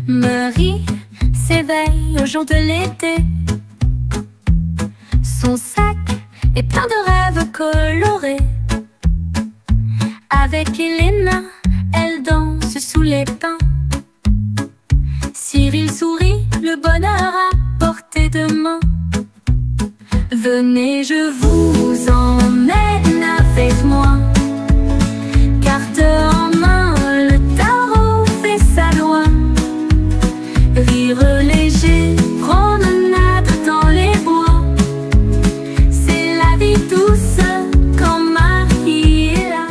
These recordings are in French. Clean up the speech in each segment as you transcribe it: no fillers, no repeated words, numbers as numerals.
Marie s'éveille au jour de l'été. Son sac est plein de rêves colorés. Avec Elena, elle danse sous les pins. Cyril sourit, le bonheur à portée de main. Venez, je vous emmène avec moi. Carte en main, le tarot fait sa loi. Rire léger, promenade dans les bois. C'est la vie douce quand Marie est là.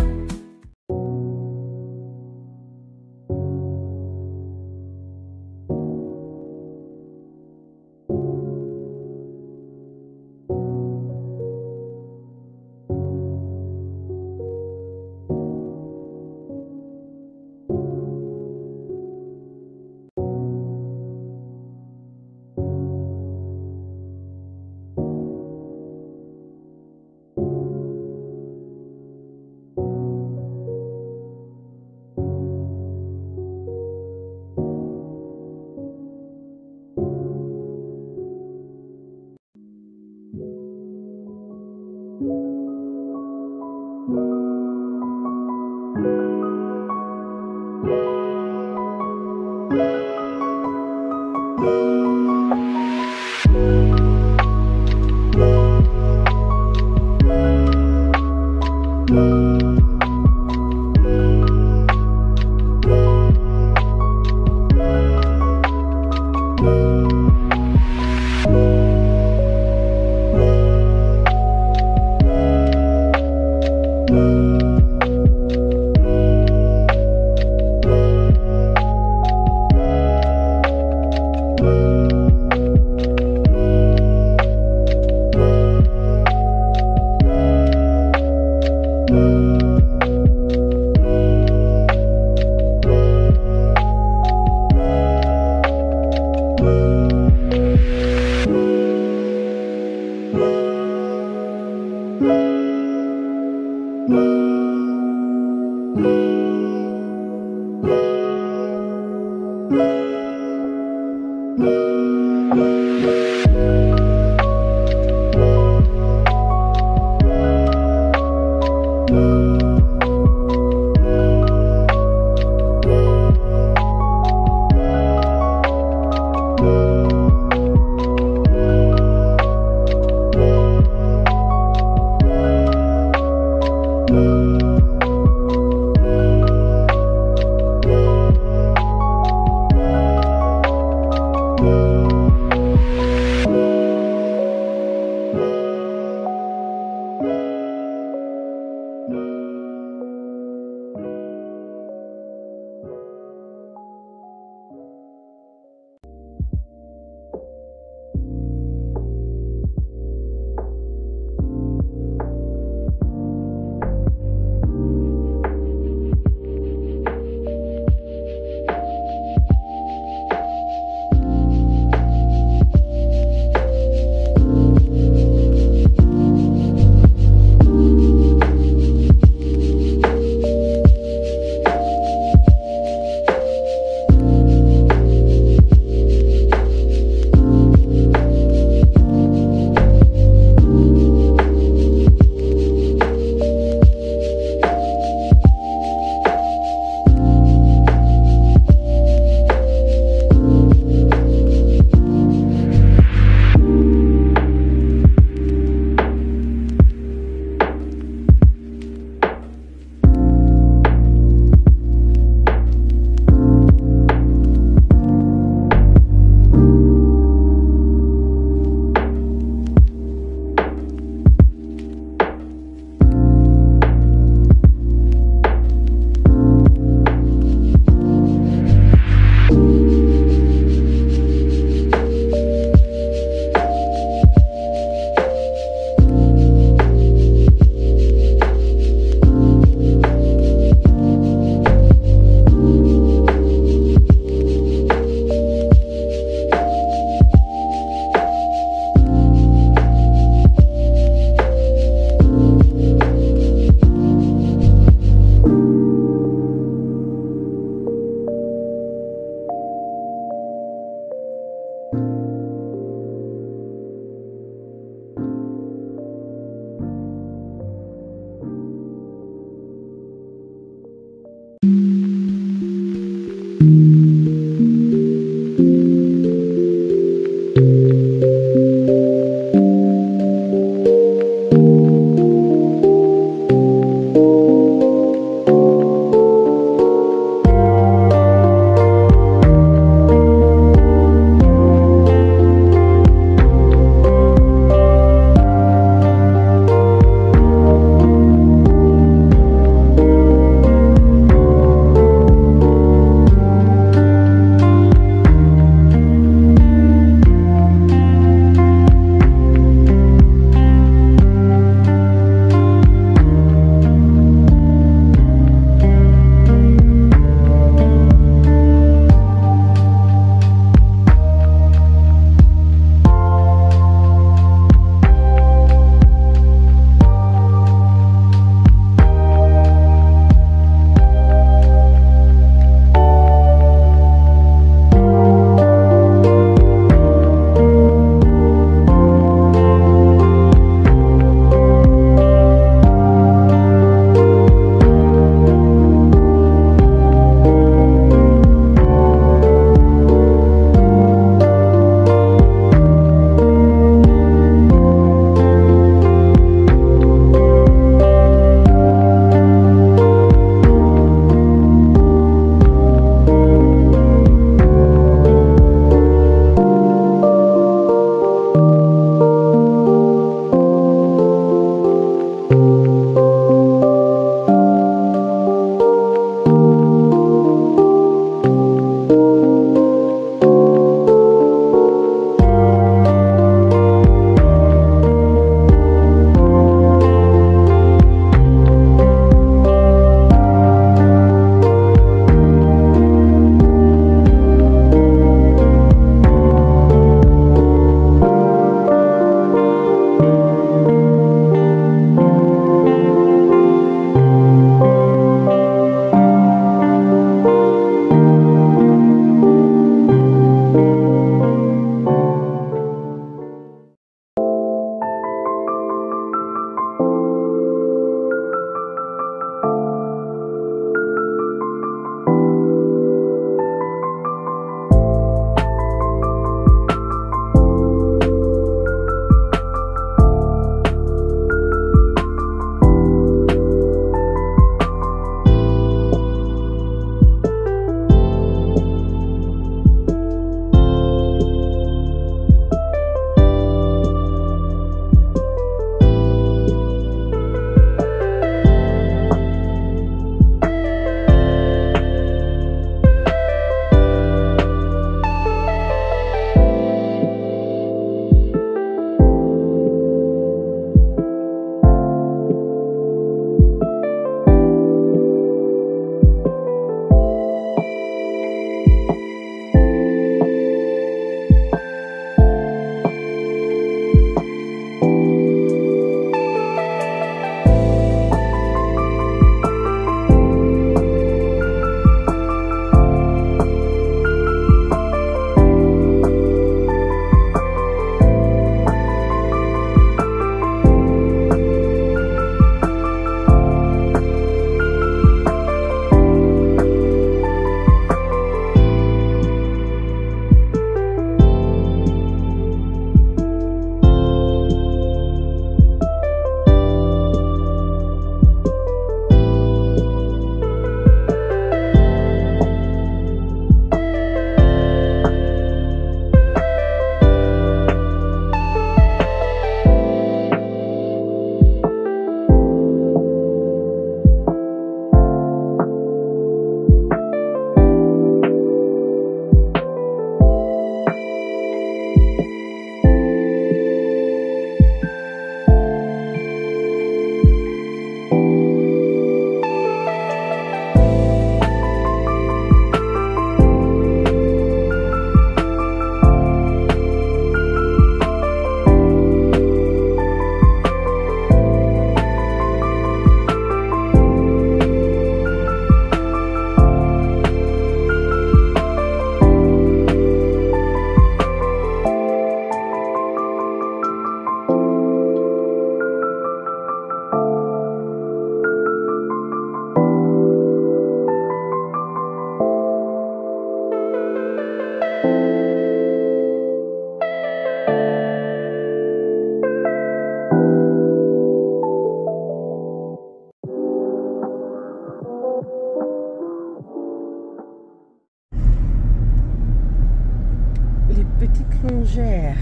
Flongère.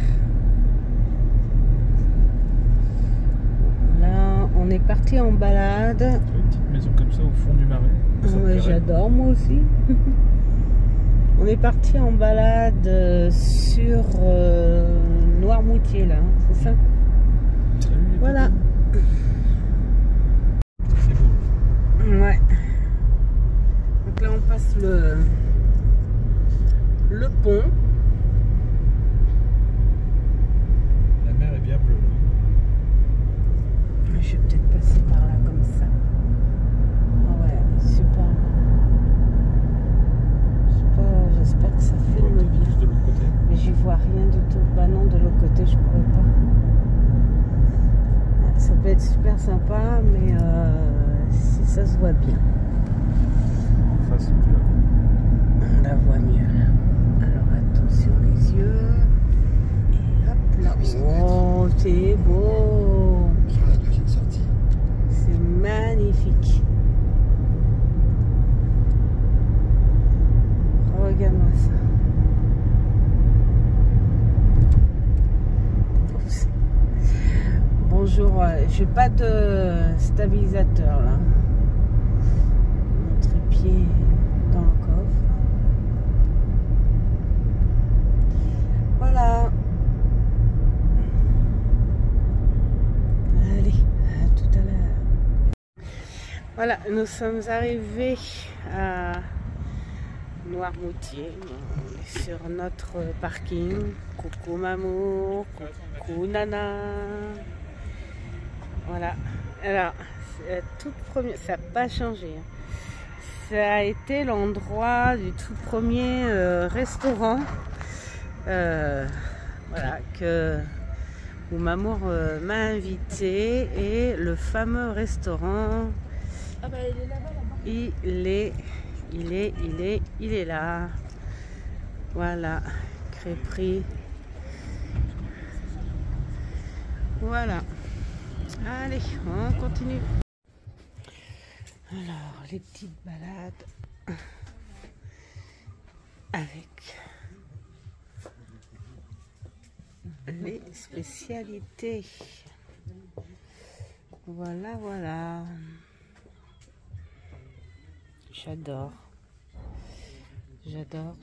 Là, on est parti en balade. Une petite maison comme ça au fond du marais. Ouais, j'adore moi aussi. On est parti en balade sur Noirmoutier là, c'est ça? Voilà. C'est beau. Ouais. Donc là on passe le pont. La mer est bien bleue. Je vais peut-être passer par là comme ça. Ah ouais, super. J'espère que ça filme bien. Plus de l'autre côté. Mais j'y vois rien du tout. Bah non, de l'autre côté je pourrais pas. Ça peut être super sympa, mais si ça se voit bien. En face, tu la vois. On la voit mieux là. Alors attention les yeux. Et hop là. Oh, c'est beau. C'est magnifique. Regarde-moi ça. Oups. Bonjour, j'ai pas de stabilisateur là. Mon trépied dans le coffre. Voilà. Allez, à tout à l'heure. Voilà, nous sommes arrivés à Noirmoutier. On est sur notre parking. Coucou Mamour, coucou Nana. Voilà. Alors, toute première, ça n'a pas changé. Ça a été l'endroit du tout premier restaurant. Voilà, où Mamour m'a invité, et le fameux restaurant. Ah bah il est là-bas. Il est là. Voilà, crêperie. Voilà. Allez, on continue. Alors, les petites balades avec les spécialités. Voilà, voilà. J'adore. J'adore.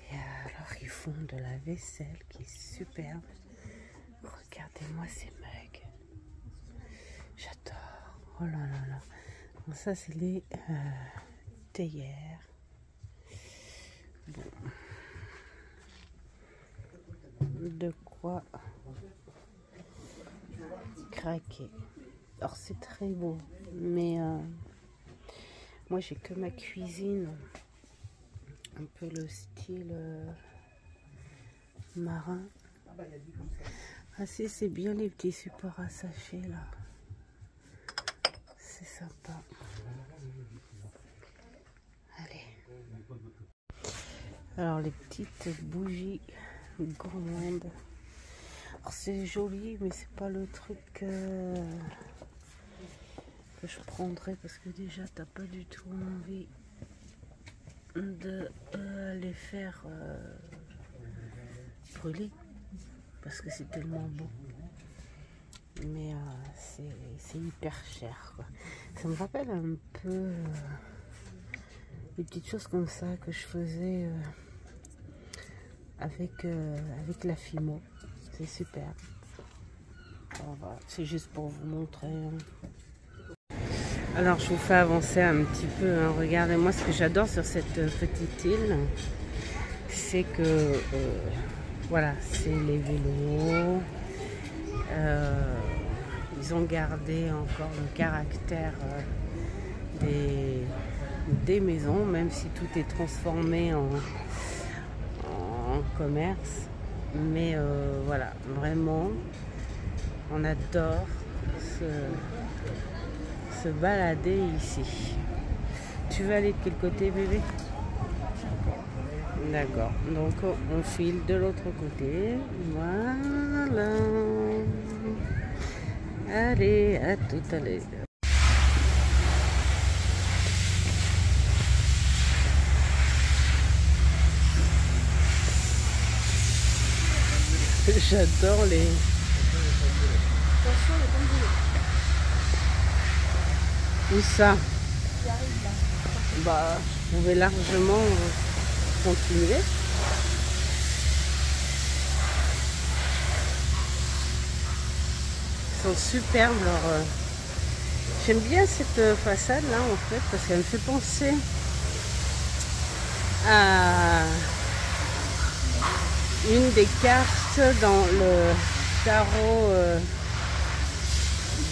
Et alors, ils font de la vaisselle qui est superbe. Regardez-moi ces mugs. J'adore. Oh là là là. Donc ça, c'est les théières. Bon. De quoi craquer. Alors c'est très beau, mais moi j'ai que ma cuisine, un peu le style marin. Ah si, c'est bien les petits supports à sachet là, c'est sympa. Allez. Alors les petites bougies gourmandes. Alors c'est joli, mais c'est pas le truc que je prendrais, parce que déjà t'as pas du tout envie de les faire brûler, parce que c'est tellement beau. Mais c'est hyper cher quoi. Ça me rappelle un peu des petites choses comme ça que je faisais avec la Fimo. C'est super. Voilà, c'est juste pour vous montrer. Alors je vous fais avancer un petit peu. Hein. Regardez-moi, ce que j'adore sur cette petite île, c'est que voilà, c'est les vélos. Ils ont gardé encore le caractère des maisons, même si tout est transformé en commerce. Mais voilà, vraiment, on adore se balader ici. Tu veux aller de quel côté, bébé? D'accord, donc on file de l'autre côté. Voilà. Allez, à tout à l'heure. J'adore les... Attention, le pendule Où ça? qui arrive là. Bah, je pouvais largement continuer. Ils sont superbes leurs... J'aime bien cette façade là en fait parce qu'elle me fait penser à une des cartes dans le tarot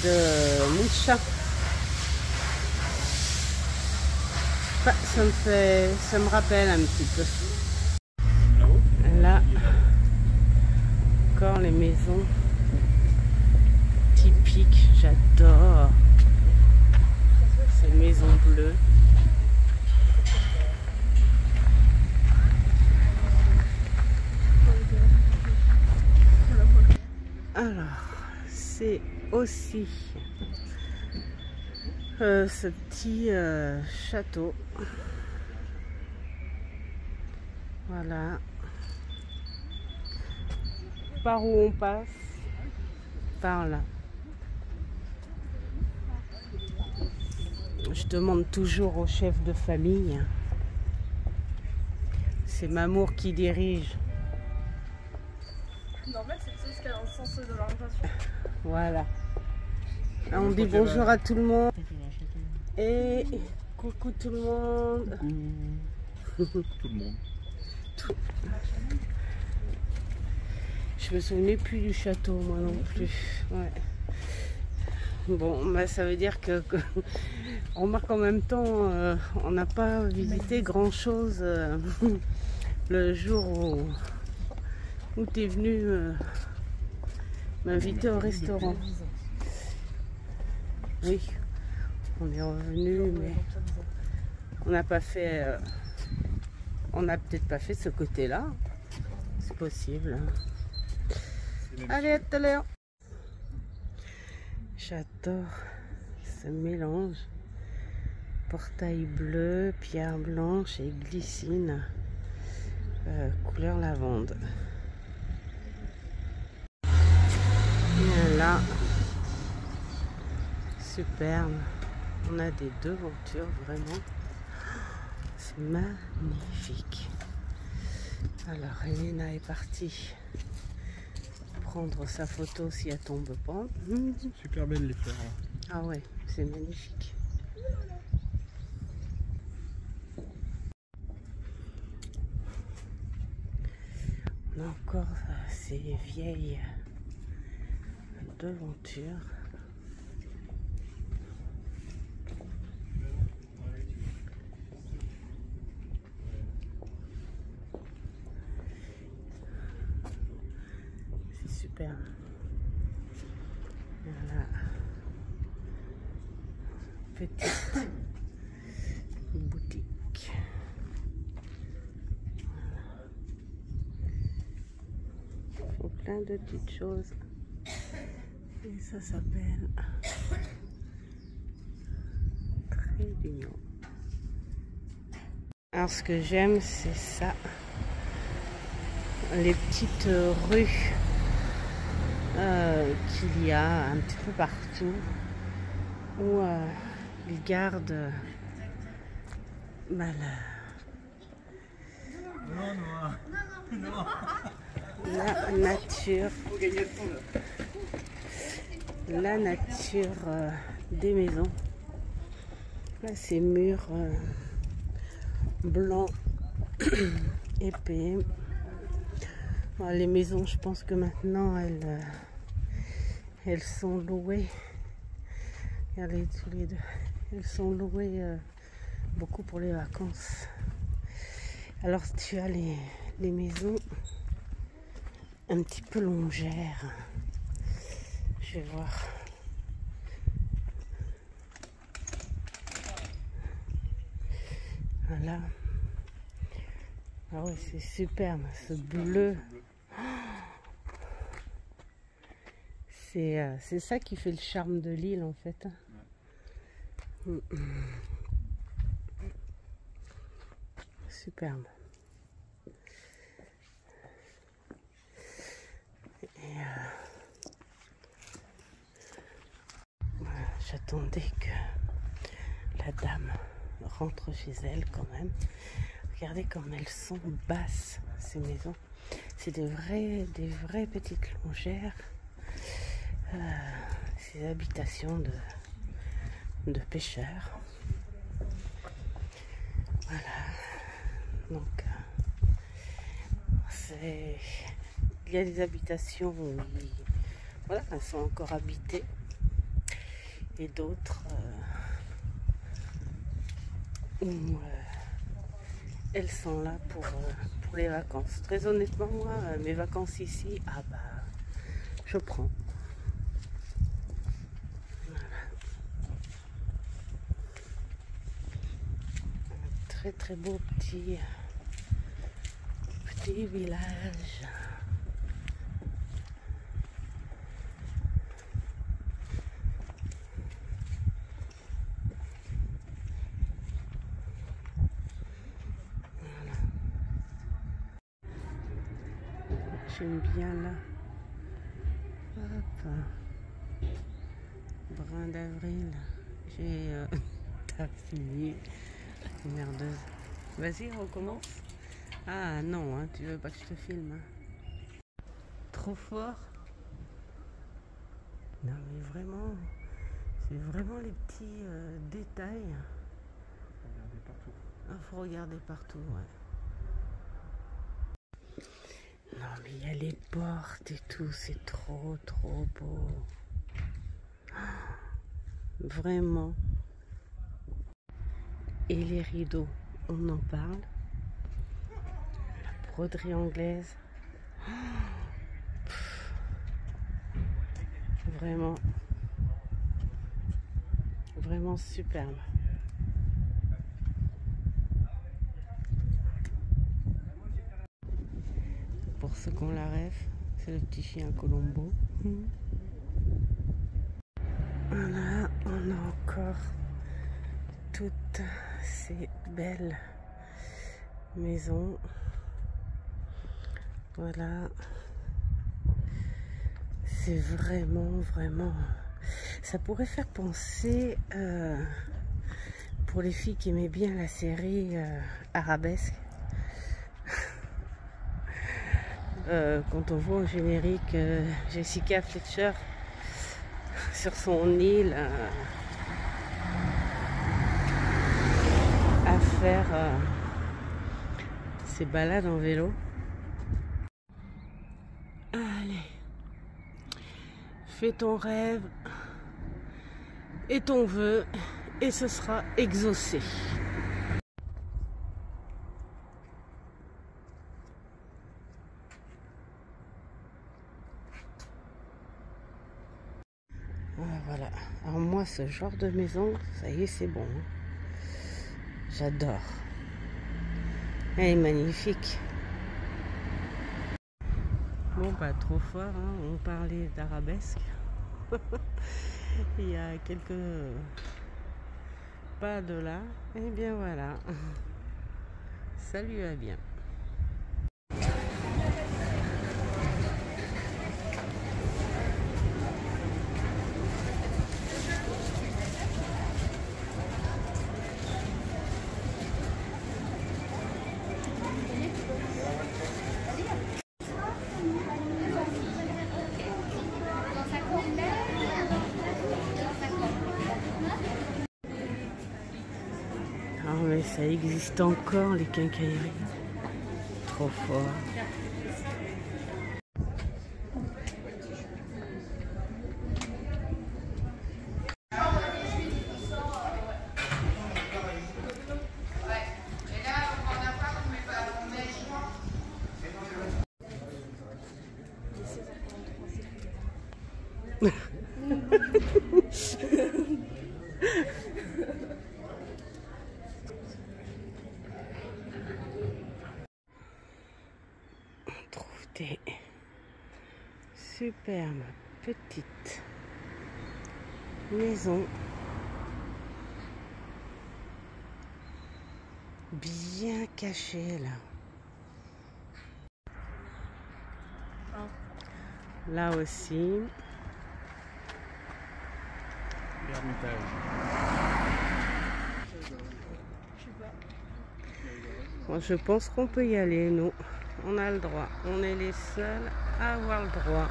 de Mucha. Ça me rappelle un petit peu. Là, encore les maisons typiques, j'adore ces maisons bleues. Alors, c'est aussi ce petit château. Voilà. Par où on passe? Par là. Je demande toujours au chef de famille. C'est Mamour qui dirige. Normal, c'est ce qu'il y a dans le sens de l'orientation. Voilà. On dit bonjour à tout le monde. Et coucou tout le monde. Tout le monde. Je me souvenais plus du château, moi non plus. Ouais. Bon, bah, ça veut dire que on remarque en même temps, on n'a pas visité grand chose le jour où tu es venu m'inviter au restaurant. Oui, on est revenu, mais on n'a pas fait. On n'a peut-être pas fait ce côté-là. C'est possible. Allez, à tout à l'heure. J'adore ce mélange. Portail bleu, pierre blanche et glycine. Couleur lavande. Voilà. Superbe. On a des devantures vraiment. C'est magnifique. Alors Elena est partie prendre sa photo si elle tombe pas. Super belles les fleurs là. Ah ouais, c'est magnifique. On a encore ces vieilles devantures. Super. Voilà. Petite boutique. Voilà. Ils font plein de petites choses. Et ça s'appelle Trait d'Union. Alors ce que j'aime c'est ça. Les petites rues qu'il y a un petit peu partout où ils gardent la nature, des maisons. Là, ces murs blancs épais. Bon, les maisons, je pense que maintenant elles sont louées. Regardez tous les deux. Elles sont louées beaucoup pour les vacances. Alors tu as les maisons un petit peu longères. Je vais voir. Voilà. Ah ouais, c'est superbe, ce bleu. C'est ça qui fait le charme de l'île en fait. Superbe. voilà, j'attendais que la dame rentre chez elle quand même. Regardez comme elles sont basses, ces maisons. C'est des vraies petites longères. Ces habitations de pêcheurs. Voilà. Donc, il y a des habitations où voilà, elles sont encore habitées. Et d'autres où elles sont là pour les vacances. Très honnêtement, moi, mes vacances ici, ah bah, je prends. Voilà. Un très beau petit village. J'aime bien là. Hop. Brin d'avril. J'ai t'as fini. Merdeuse. Vas-y, recommence. Ah non, hein, tu veux pas que je te filme. Hein. Trop fort. Non mais vraiment, c'est vraiment les petits détails. Regardez partout. Il faut regarder partout, ouais. Non mais il y a les portes et tout, c'est trop beau. Vraiment. Et les rideaux, on en parle. La broderie anglaise. Vraiment superbe. Pour ceux qui ont la rêve, c'est le petit chien Colombo. Voilà, on a encore toutes ces belles maisons. Voilà. C'est vraiment... Ça pourrait faire penser, pour les filles qui aimaient bien la série Arabesque, quand on voit au générique Jessica Fletcher sur son île à faire ses balades en vélo. Allez, fais ton rêve et ton vœu et ce sera exaucé. Voilà, alors moi ce genre de maison, ça y est, c'est bon. J'adore. Elle est magnifique. Bon bah trop fort, hein. On parlait d'arabesque. Il y a quelques pas de là. Et bien voilà. Ça lui va bien. Ah mais ça existe encore les quincailleries. Trop fort. On trouve des superbes petites maisons bien cachées là. Là aussi. L'Ermitage. Bon, je pense qu'on peut y aller, nous. On a le droit. On est les seuls à avoir le droit.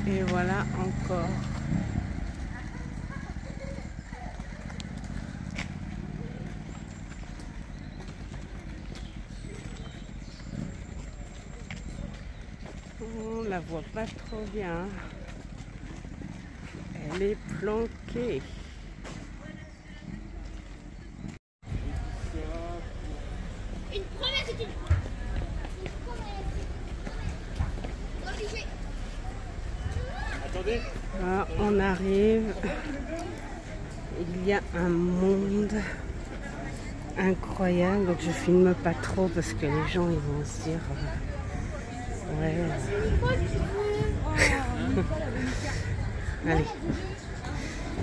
Et voilà encore. On la voit pas trop bien. Elle est planquée. Une promesse, c'est une promesse. Obligé. Attendez. Là, on arrive. Il y a un monde incroyable. Donc je filme pas trop parce que les gens ils vont se dire ouais. Allez,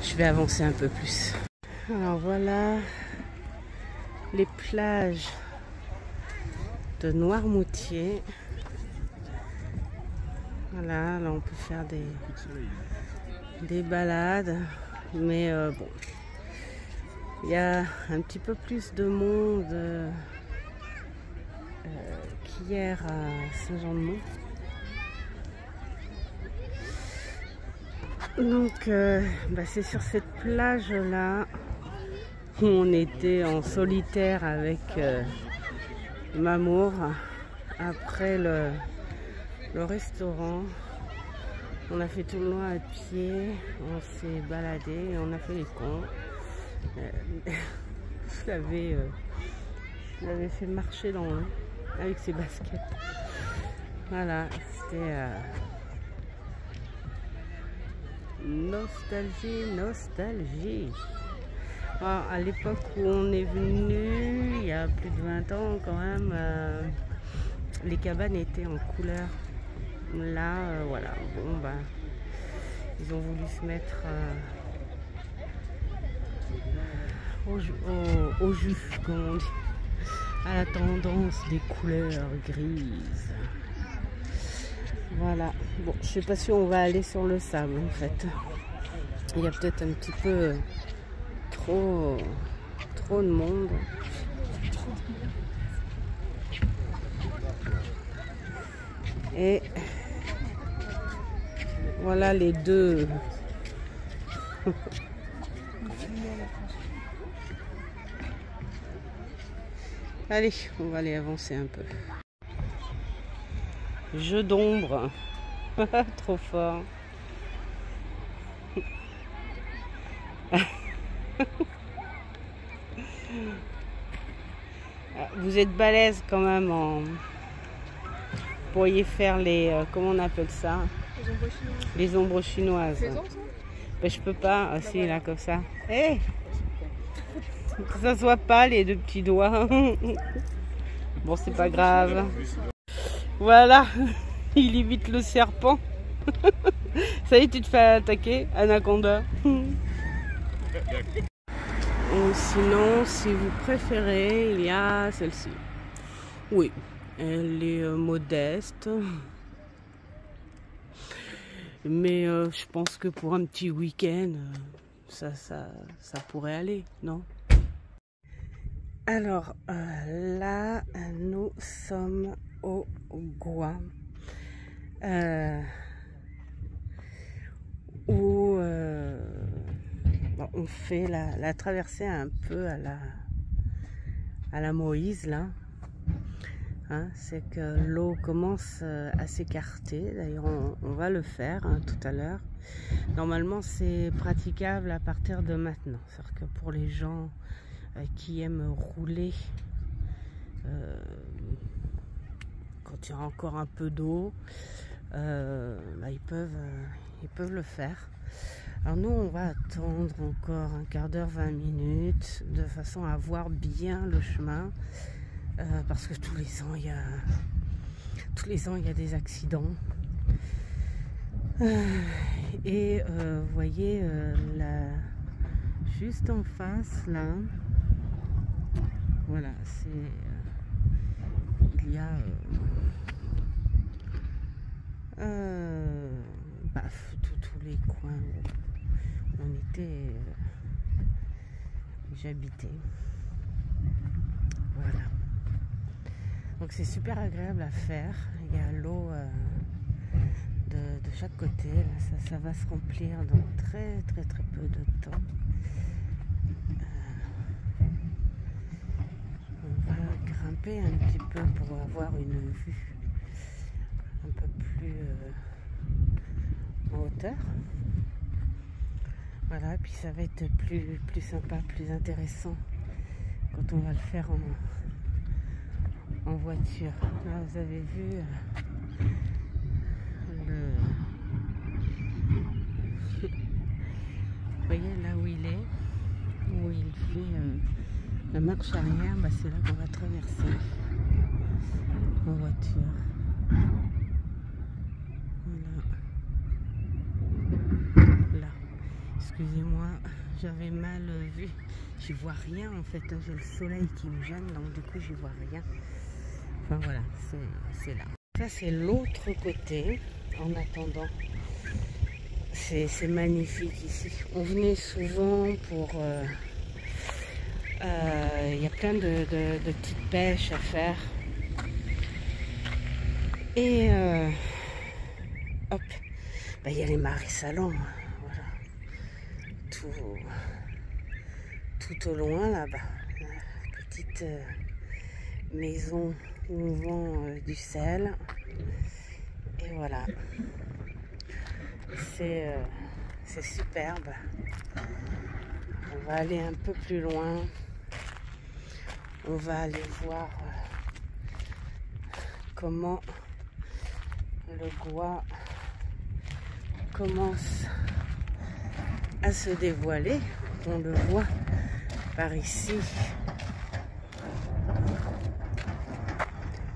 je vais avancer un peu plus. Alors voilà les plages de Noirmoutier. Voilà, là on peut faire des balades, mais bon, il y a un petit peu plus de monde qu'hier à Saint-Jean-de-Mont. Donc c'est sur cette plage là où on était en solitaire avec Mamour après le restaurant. On a fait tout le long à pied, on s'est baladé, on a fait les cons. Je l'avais fait marcher dans l'eau avec ses baskets. Voilà, c'était nostalgie. Alors, à l'époque où on est venu, il y a plus de 20 ans quand même, les cabanes étaient en couleur. Là, voilà, bon ils ont voulu se mettre au jus, comme on dit, à la tendance des couleurs grises. Voilà, bon, je sais pas si on va aller sur le sable en fait. Il y a peut-être un petit peu trop de monde. Et voilà les deux. Allez, on va aller avancer un peu. Jeu d'ombre. Trop fort. Vous êtes balèze quand même en... Vous pourriez faire les... comment on appelle ça? Les ombres chinoises. Les ombres, ça? Ben, je peux pas. Si, là, comme ça. Hey, que ça soit pas les deux petits doigts. Bon, c'est pas grave. Voilà. Il évite le serpent. Ça y est, tu te fais attaquer, Anaconda. Ou sinon, si vous préférez, il y a celle-ci. Oui, elle est modeste. Mais je pense que pour un petit week-end, ça pourrait aller, non? Alors là, nous sommes au Goua. Où on fait la traversée un peu à la Moïse là. Hein, c'est que l'eau commence à s'écarter. D'ailleurs on va le faire tout à l'heure. Normalement c'est praticable à partir de maintenant. C'est-à-dire que pour les gens qui aiment rouler quand il y a encore un peu d'eau, ils peuvent le faire. Alors nous on va attendre encore un quart d'heure, 20 minutes, de façon à voir bien le chemin, parce que tous les ans il y a des accidents. Et vous voyez là, juste en face là, voilà, il y a tous les coins où on était, j'habitais. Voilà. Donc c'est super agréable à faire. Il y a l'eau de chaque côté. Là, ça va se remplir dans très peu de temps. On va grimper un petit peu pour avoir une vue un peu plus en hauteur. Voilà, puis ça va être plus sympa, plus intéressant quand on va le faire en voiture. Là, vous avez vu vous voyez là où il est, où il fait la marche arrière, bah c'est là qu'on va traverser en voiture. Voilà. Là. Excusez-moi, j'avais mal vu. J'y vois rien en fait. J'ai le soleil qui me gêne, donc du coup j'y vois rien. Enfin voilà, c'est là. Ça c'est l'autre côté. En attendant, c'est magnifique ici. On venait souvent pour... il y a plein de petites pêches à faire. Et hop, bah, il y a les marais salants. Voilà. Tout au loin là-bas. Petite maison où on vend du sel. Et voilà. C'est superbe. On va aller un peu plus loin. On va aller voir comment le Gois commence à se dévoiler. On le voit par ici.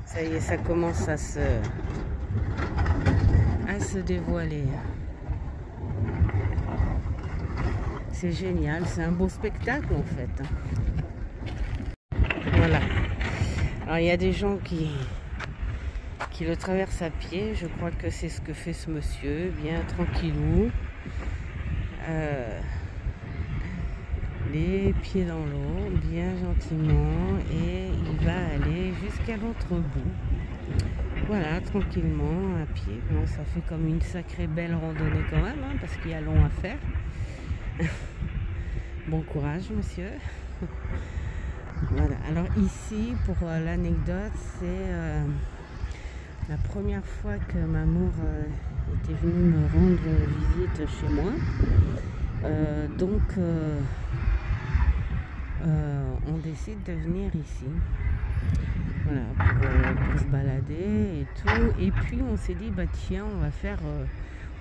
Ça y est, ça commence à se dévoiler. C'est génial, c'est un beau spectacle en fait. Voilà. Alors il y a des gens qui le traversent à pied. Je crois que c'est ce que fait ce monsieur, bien tranquillou. Les pieds dans l'eau, bien gentiment, et il va aller jusqu'à l'autre bout. Voilà, tranquillement, à pied. Bon, ça fait comme une sacrée belle randonnée quand même, hein, parce qu'il y a long à faire. Bon courage, monsieur. Voilà, alors ici, pour l'anecdote, c'est la première fois que Mamour était venu me rendre visite chez moi. Donc, on décide de venir ici. Voilà, pour se balader et tout. Et puis on s'est dit, bah tiens, on va faire...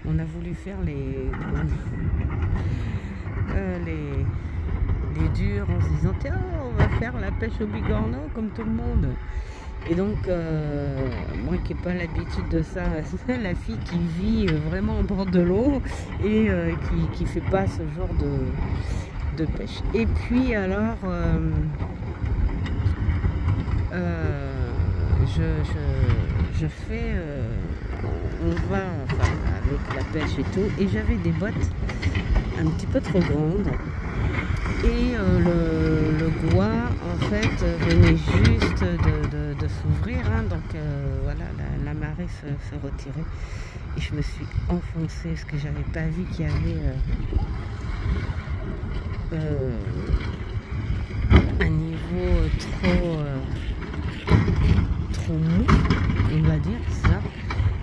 on a voulu faire les durs en se disant, tiens, on va faire la pêche au bigorneau comme tout le monde. Et donc, moi qui n'ai pas l'habitude de ça, la fille qui vit vraiment au bord de l'eau et qui ne fait pas ce genre de pêche. Et puis alors... je fais, on va enfin, avec la pêche et tout, et j'avais des bottes un petit peu trop grandes, et le Gois en fait venait juste de s'ouvrir, hein, donc voilà, la marée se retirait, et je me suis enfoncée parce que j'avais pas vu qu'il y avait un niveau trop mou, on va dire ça.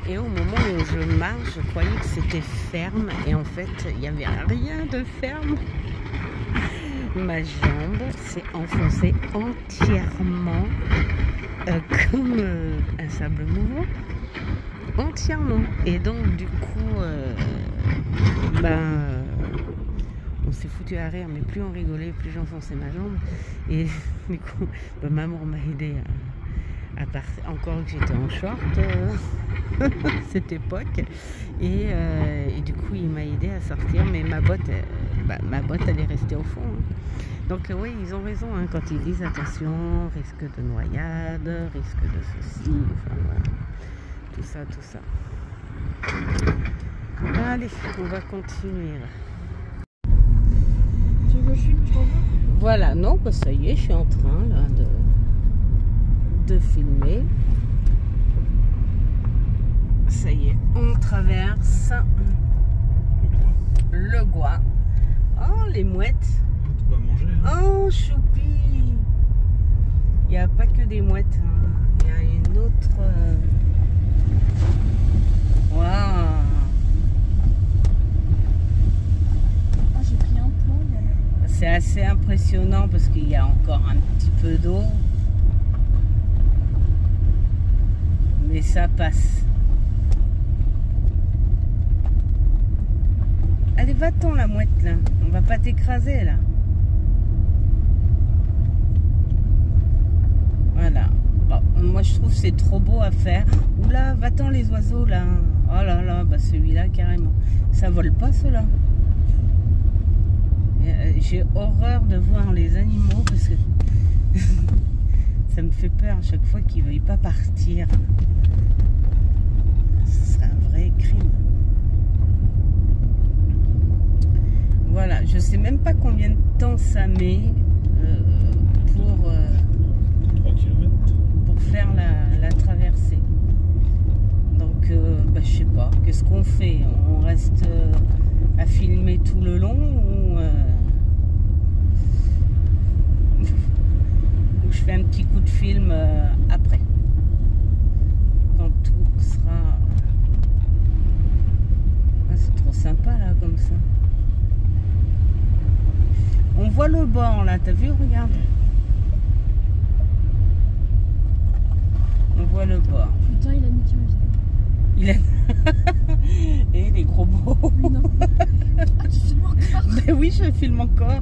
Et au moment où je marche, je croyais que c'était ferme, et en fait il n'y avait rien de ferme. Ma jambe s'est enfoncée entièrement comme un sable mouvant, entièrement. Et donc du coup on s'est foutu à rire, mais plus on rigolait, plus j'enfonçais ma jambe. Et du coup, Mamour m'a aidé Encore que j'étais en short cette époque. Et du coup, il m'a aidé à sortir. Mais ma botte, elle est restée au fond. Hein. Donc oui, ils ont raison hein, quand ils disent attention, risque de noyade, risque de ceci, enfin voilà, tout ça. Allez, on va continuer là. Tu veux que je filme, je t'envoie? Voilà, non, bah ça y est, je suis en train là de filmer. Ça y est, on traverse le Gois. Oh, les mouettes. Tu vas manger. Hein. Oh, choupi. Il n'y a pas que des mouettes. Hein. Il y a une autre... Waouh. Ah, j'ai pris un plan. C'est assez impressionnant parce qu'il y a encore un petit peu d'eau. Mais ça passe. Allez, va-t'en la mouette là. On va pas t'écraser là. Voilà. Bon, moi je trouve que c'est trop beau à faire. Oula, va-t'en les oiseaux là. Oh là là, bah celui-là carrément. Ça vole pas ceux-là. J'ai horreur de voir les animaux parce que ça me fait peur à chaque fois qu'ils ne veuillent pas partir. Ce serait un vrai crime. Voilà, je sais même pas combien de temps ça met pour 3 km. pour faire la traversée. Donc, bah, je sais pas. Qu'est-ce qu'on fait? On reste à filmer tout le long ou je fais un petit coup de film après, quand tout sera... Ah, c'est trop sympa là comme ça. On voit le bord là, t'as vu? Regarde, on voit le bord. Putain, il a niqué ma vidéo. Il a... Et les gros mots. Oui, non. Ah, tu filmes encore? Ben oui, je filme encore.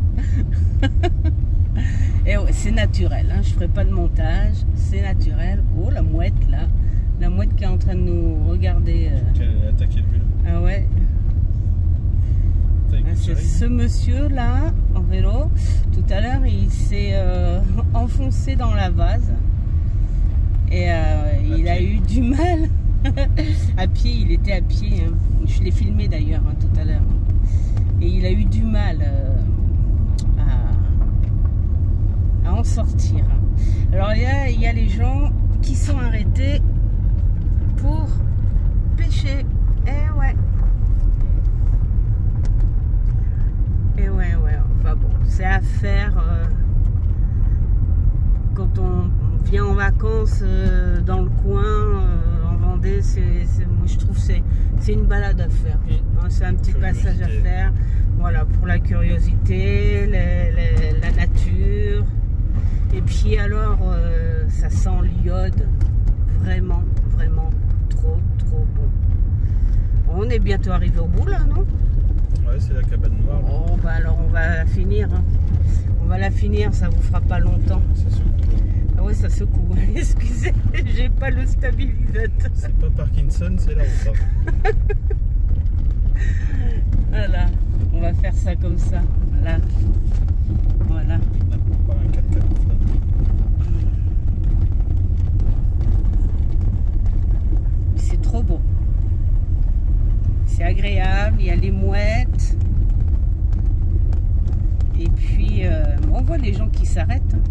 Et ouais, c'est naturel, hein, je ferai pas de montage, c'est naturel. Oh, la mouette là, la mouette qui est en train de nous regarder. Elle a attaqué le vélo. Ah ouais. C'est ce monsieur là en vélo. Tout à l'heure, il s'est enfoncé dans la vase et il a eu du mal. À pied, il était à pied. Hein. Je l'ai filmé d'ailleurs hein, tout à l'heure. Et il a eu du mal à en sortir. Alors il y a les gens qui sont arrêtés pour pêcher. Eh ouais. Et ouais, enfin bon, c'est à faire quand on vient en vacances dans le coin, en Vendée. Moi je trouve que c'est une balade à faire. C'est un petit passage à faire. Voilà, pour la curiosité, la nature. Et puis alors, ça sent l'iode. Vraiment, vraiment trop bon. On est bientôt arrivé au bout là, non? Ouais, c'est la cabane noire. Oh, bah alors on va la finir. Hein. On va la finir, ça vous fera pas longtemps. Ça secoue. Ah ouais, ça secoue. Excusez, j'ai pas le stabilisateur. C'est pas Parkinson, c'est la route. Voilà, on va faire ça comme ça. Voilà. Voilà. On n'a pas un 4x4. C'est trop beau. C'est agréable, il y a les mouettes. Et puis, on voit les gens qui s'arrêtent. Hein.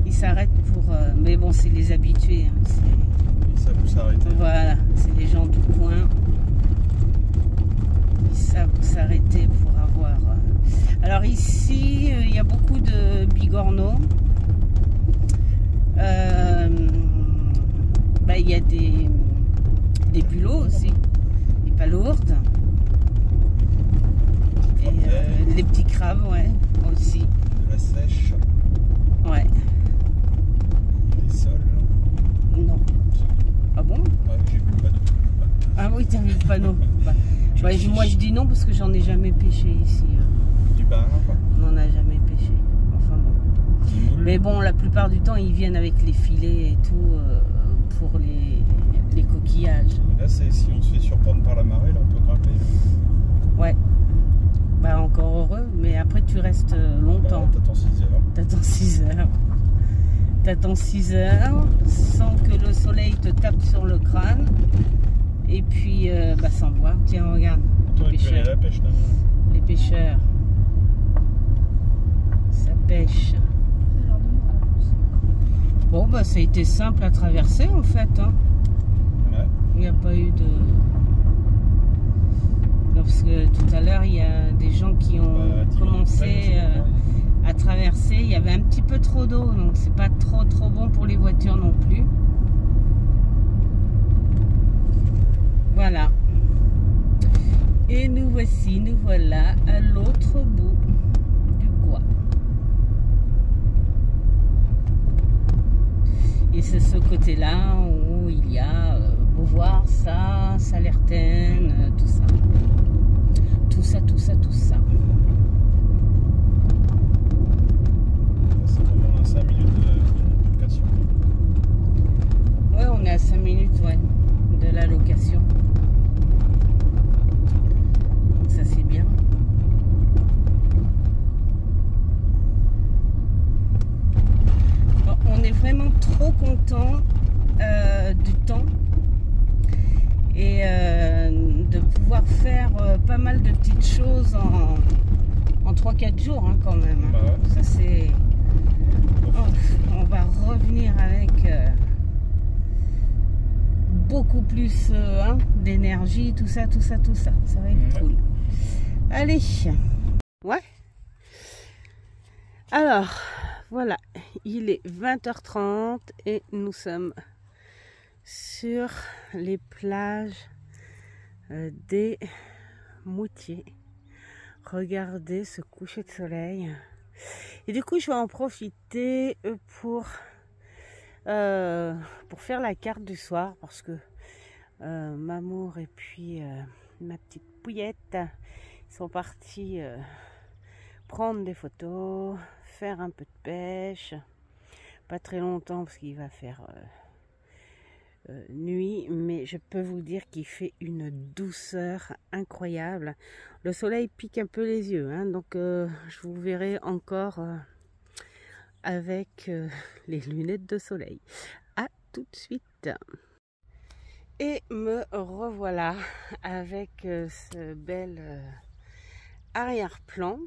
Ils s'arrêtent pour... mais bon, c'est les habitués. Hein. Ils savent où s'arrêter. Voilà, c'est les gens du coin. Ils savent où s'arrêter pour avoir... Alors ici, il y a beaucoup de bigorneaux. Il y a des bulots aussi. Des palourdes. Et les petits crabes, ouais, aussi. De la sèche. Ouais. Des sols. Non. Ah bon? Ouais, j'ai vu le panneau. Ah oui, t'as vu le panneau. Moi je dis non parce que j'en ai jamais pêché ici. Du bar, quoi. On n'en a jamais pêché. Enfin bon. Mais bon, la plupart du temps, ils viennent avec les filets et tout. pour les coquillages. Là, c'est si on se fait surprendre par la marée, là, on peut grimper. Ouais. Bah encore heureux, mais après tu restes longtemps. T'attends 6 heures. T'attends 6 heures. T'attends 6 heures sans que le soleil te tape sur le crâne. Et puis, bah sans boire. Tiens, regarde. Toi, Les tu vas aller à pêcheurs. la pêche, là. Les pêcheurs. Ça pêche. Ça a l'air de moi, en plus. Bon, bah ça a été simple à traverser en fait. Hein. Ouais. Il n'y a pas eu de... Non, parce que tout à l'heure, il y a des gens qui ont commencé à traverser. Il y avait un petit peu trop d'eau, donc c'est pas trop bon pour les voitures non plus. Voilà. Et nous voilà à l'autre bout du Gois. Et c'est ce côté-là où il y a Beauvoir, ça, Salertaine, tout ça. Tout ça. C'est vraiment à 5 minutes de location. Ouais, on est à 5 minutes, ouais, de la location. Donc ça c'est bien. Bon, on est vraiment trop content du temps et de pouvoir faire pas mal de petites choses en 3-4 jours hein, quand même. Hein. Bah ouais. Ça c'est... on va revenir avec beaucoup plus hein, d'énergie, tout ça. Ça va être cool. Allez. Ouais. Alors, voilà. Il est 20h30 et nous sommes sur les plages des Moutiers. Regardez ce coucher de soleil. Et du coup, je vais en profiter pour faire la carte du soir parce que Mamour et puis ma petite Pouillette sont partis prendre des photos, faire un peu de pêche. Pas très longtemps parce qu'il va faire nuit, mais je peux vous dire qu'il fait une douceur incroyable. Le soleil pique un peu les yeux, hein, donc je vous verrai encore avec les lunettes de soleil. À tout de suite. Et me revoilà avec ce bel arrière-plan.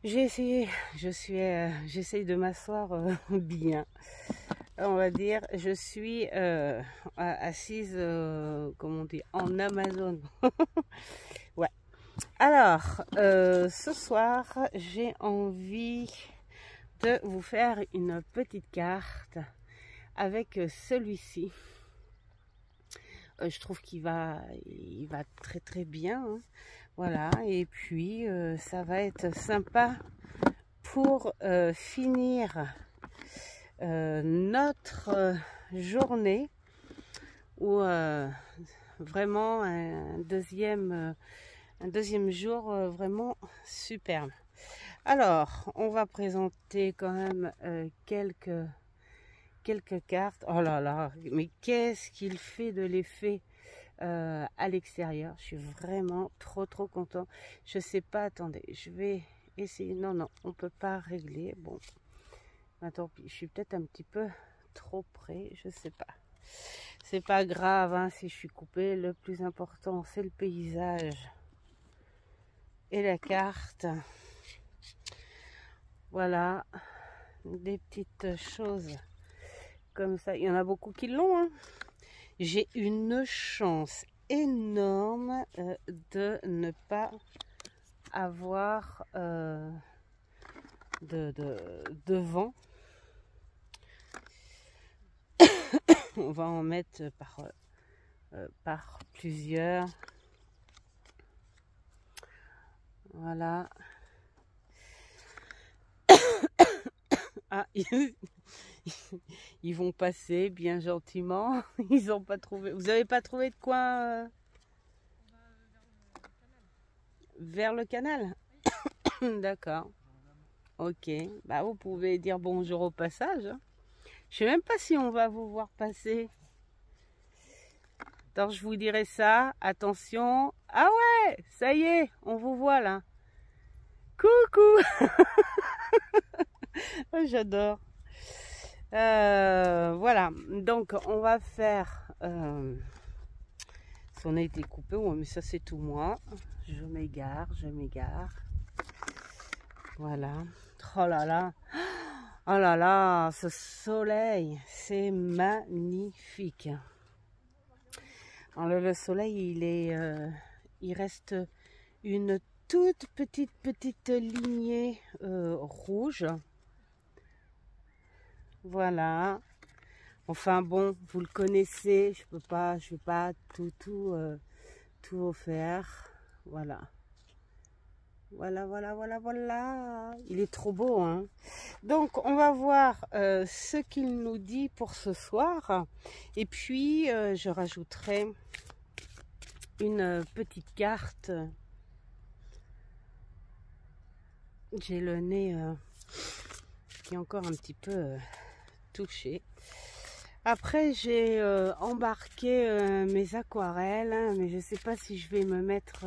J'essaye de m'asseoir bien, on va dire. Je suis assise, comment on dit, en Amazon. Ouais. Alors, ce soir, j'ai envie de vous faire une petite carte avec celui-ci. Je trouve qu'il va très bien. Hein. Voilà, et puis ça va être sympa pour finir notre journée ou vraiment un deuxième jour vraiment superbe. Alors, on va présenter quand même quelques cartes. Oh là là, mais qu'est-ce qu'il fait de l'effet à l'extérieur. Je suis vraiment trop content. Je sais pas, attendez, je vais essayer. Non, on peut pas régler. Bon, tant pis, je suis peut-être un petit peu trop près, je sais pas. C'est pas grave hein, si je suis coupée. Le plus important, c'est le paysage et la carte. Voilà, des petites choses comme ça. Il y en a beaucoup qui l'ont. Hein. J'ai une chance énorme de ne pas avoir de vent. On va en mettre par plusieurs. Voilà. Ah, ils vont passer bien gentiment. Ils n'ont pas trouvé. Vous n'avez pas trouvé de coin vers le canal? D'accord. Ok. Bah vous pouvez dire bonjour au passage. Je sais même pas si on va vous voir passer. Attends, je vous dirai ça. Attention. Ah ouais, ça y est, on vous voit là. Coucou. J'adore. Voilà, donc on va faire... si on a été coupé, ouais, mais ça c'est tout moi. Je m'égare, je m'égare. Voilà. Oh là là. Oh là là, ce soleil, c'est magnifique. Alors le soleil, il reste une toute petite lignée rouge. Voilà. Enfin bon, vous le connaissez, je vais pas tout vous faire. Voilà. Voilà. Il est trop beau, hein. Donc, on va voir ce qu'il nous dit pour ce soir. Et puis, je rajouterai une petite carte. J'ai le nez qui est encore un petit peu touché. Après, j'ai embarqué mes aquarelles, hein, mais je ne sais pas si je vais me mettre...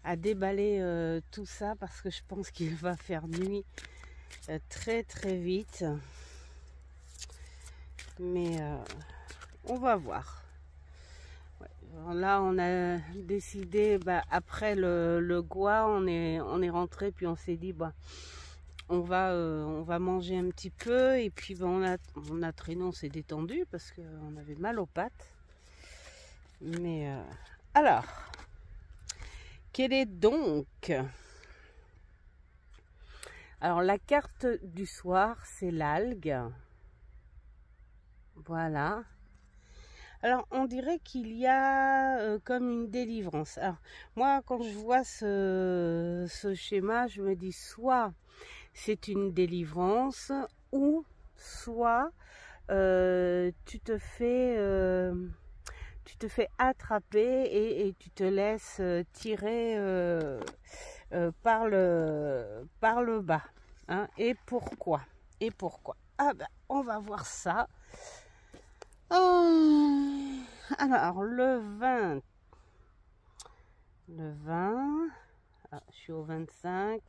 à déballer tout ça parce que je pense qu'il va faire nuit très vite, mais on va voir. Ouais. Là on a décidé, après le Goa on est rentré, puis on s'est dit on va manger un petit peu, et puis on a traîné, on s'est détendu parce qu'on avait mal aux pattes, mais alors quelle est donc? Alors, la carte du soir, c'est l'algue. Voilà. Alors, on dirait qu'il y a comme une délivrance. Alors, moi, quand je vois ce schéma, je me dis soit c'est une délivrance, ou soit tu te fais attraper et tu te laisses tirer par le bas, hein. Et pourquoi? Ah ben, on va voir ça. Alors le 20, je suis au 25,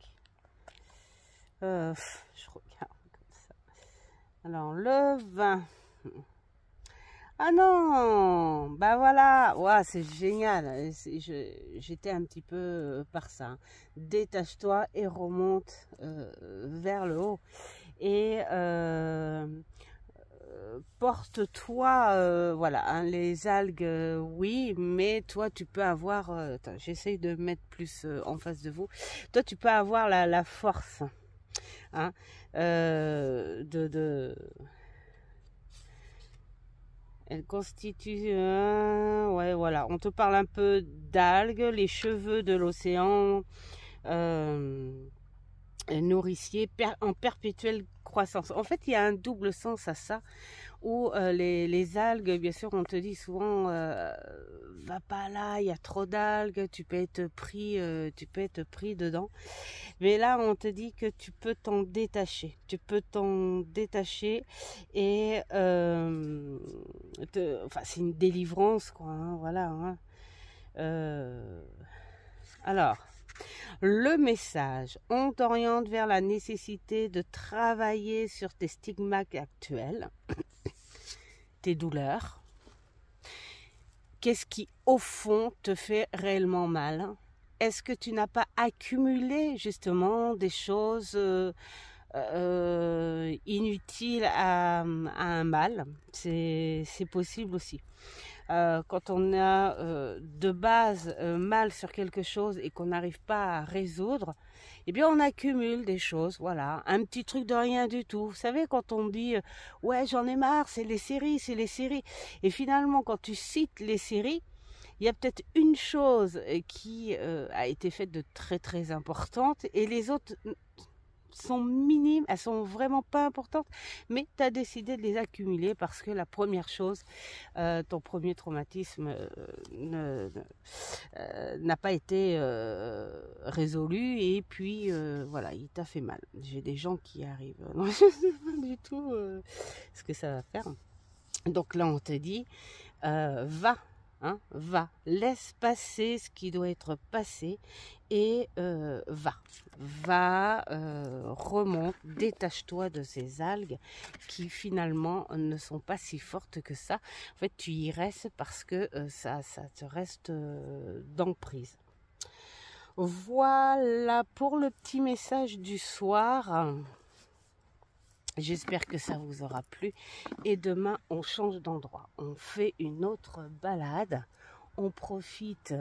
je regarde comme ça. Alors le 20, ah non, bah voilà, ouais, c'est génial. J'étais un petit peu par ça. Détache-toi et remonte vers le haut. Et porte-toi, voilà, hein, les algues, oui, mais toi tu peux avoir, j'essaye de mettre plus en face de vous. Toi tu peux avoir la force, hein, Elle constitue, ouais, voilà, on te parle un peu d'algues, les cheveux de l'océan, nourricier en perpétuelle croissance. En fait, il y a un double sens à ça, où les algues, bien sûr, on te dit souvent, va pas là, il y a trop d'algues, tu peux être pris dedans. Mais là, on te dit que tu peux t'en détacher. Et enfin, c'est une délivrance, quoi. Hein, voilà. Hein. Alors, le message, on t'oriente vers la nécessité de travailler sur tes stigmates actuels, tes douleurs. Qu'est-ce qui, au fond, te fait réellement mal? Est-ce que tu n'as pas accumulé justement des choses inutiles à un mal? C'est possible aussi. Quand on a de base mal sur quelque chose et qu'on n'arrive pas à résoudre, eh bien on accumule des choses, voilà, un petit truc de rien du tout. Vous savez, quand on dit ouais, j'en ai marre, c'est les séries, et finalement quand tu cites les séries, il y a peut-être une chose qui a été faite de très importante, et les autres, sont minimes, elles sont vraiment pas importantes, mais tu as décidé de les accumuler parce que la première chose, ton premier traumatisme n'a pas été résolu, et puis voilà, il t'a fait mal. J'ai des gens qui arrivent, non, je sais pas du tout ce que ça va faire. Donc là on te dit, va. Hein, va, laisse passer ce qui doit être passé et va, remonte, détache-toi de ces algues qui finalement ne sont pas si fortes que ça. En fait, tu y restes parce que ça te reste d'emprise. Voilà pour le petit message du soir. J'espère que ça vous aura plu. Et demain, on change d'endroit. On fait une autre balade. On profite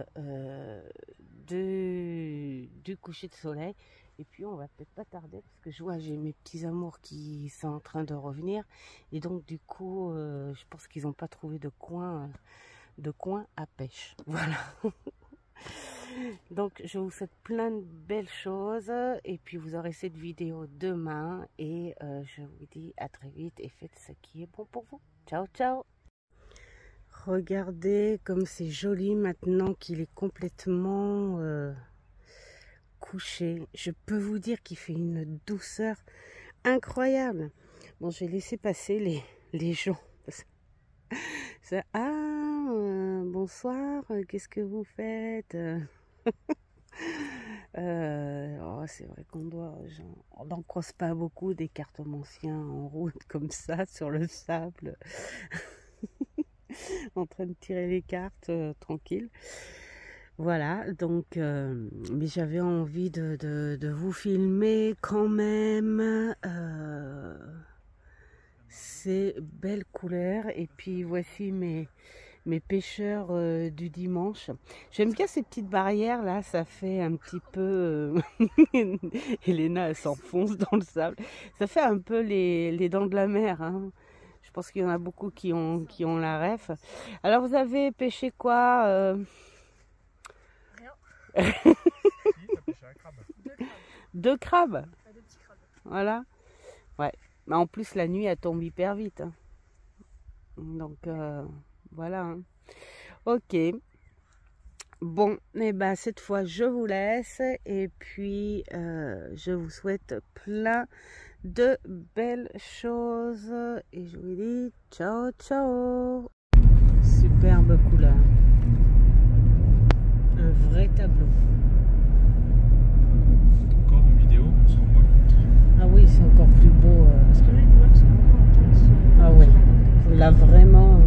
du coucher de soleil. Et puis, on va peut-être pas tarder parce que je vois, j'ai mes petits amours qui sont en train de revenir. Et donc, du coup, je pense qu'ils n'ont pas trouvé de coin à pêche. Voilà. Donc je vous souhaite plein de belles choses et puis vous aurez cette vidéo demain et je vous dis à très vite et faites ce qui est bon pour vous. Ciao ciao. Regardez comme c'est joli maintenant qu'il est complètement couché. Je peux vous dire qu'il fait une douceur incroyable. Bon, je vais laisser passer les gens. Bonsoir, qu'est-ce que vous faites? Oh, c'est vrai qu'on n'en croise pas beaucoup des cartomanciens en route comme ça sur le sable en train de tirer les cartes tranquille. Voilà, donc mais j'avais envie de vous filmer quand même ces belles couleurs. Et puis voici mes pêcheurs du dimanche. J'aime bien ces petites barrières là, ça fait un petit peu Elena elle s'enfonce dans le sable, ça fait un peu les dents de la mer, hein. Je pense qu'il y en a beaucoup qui ont la ref. Alors vous avez pêché quoi? Si, t'as pêché un crabe. Deux crabes. Des petits crabes. Voilà. Ouais. Mais en plus la nuit elle tombe hyper vite, hein. Donc voilà, hein. Ok. Bon, et ben cette fois je vous laisse et puis je vous souhaite plein de belles choses et je vous dis ciao ciao. Superbe couleur, un vrai tableau. Encore en vidéo, on se rend pas compte. Ah oui, c'est encore plus beau. Parce que là, les couleurs sont vraiment intenses. Ah oui, là vraiment,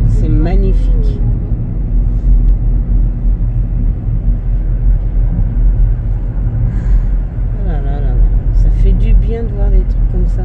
c'est magnifique. Ça fait du bien de voir des trucs comme ça.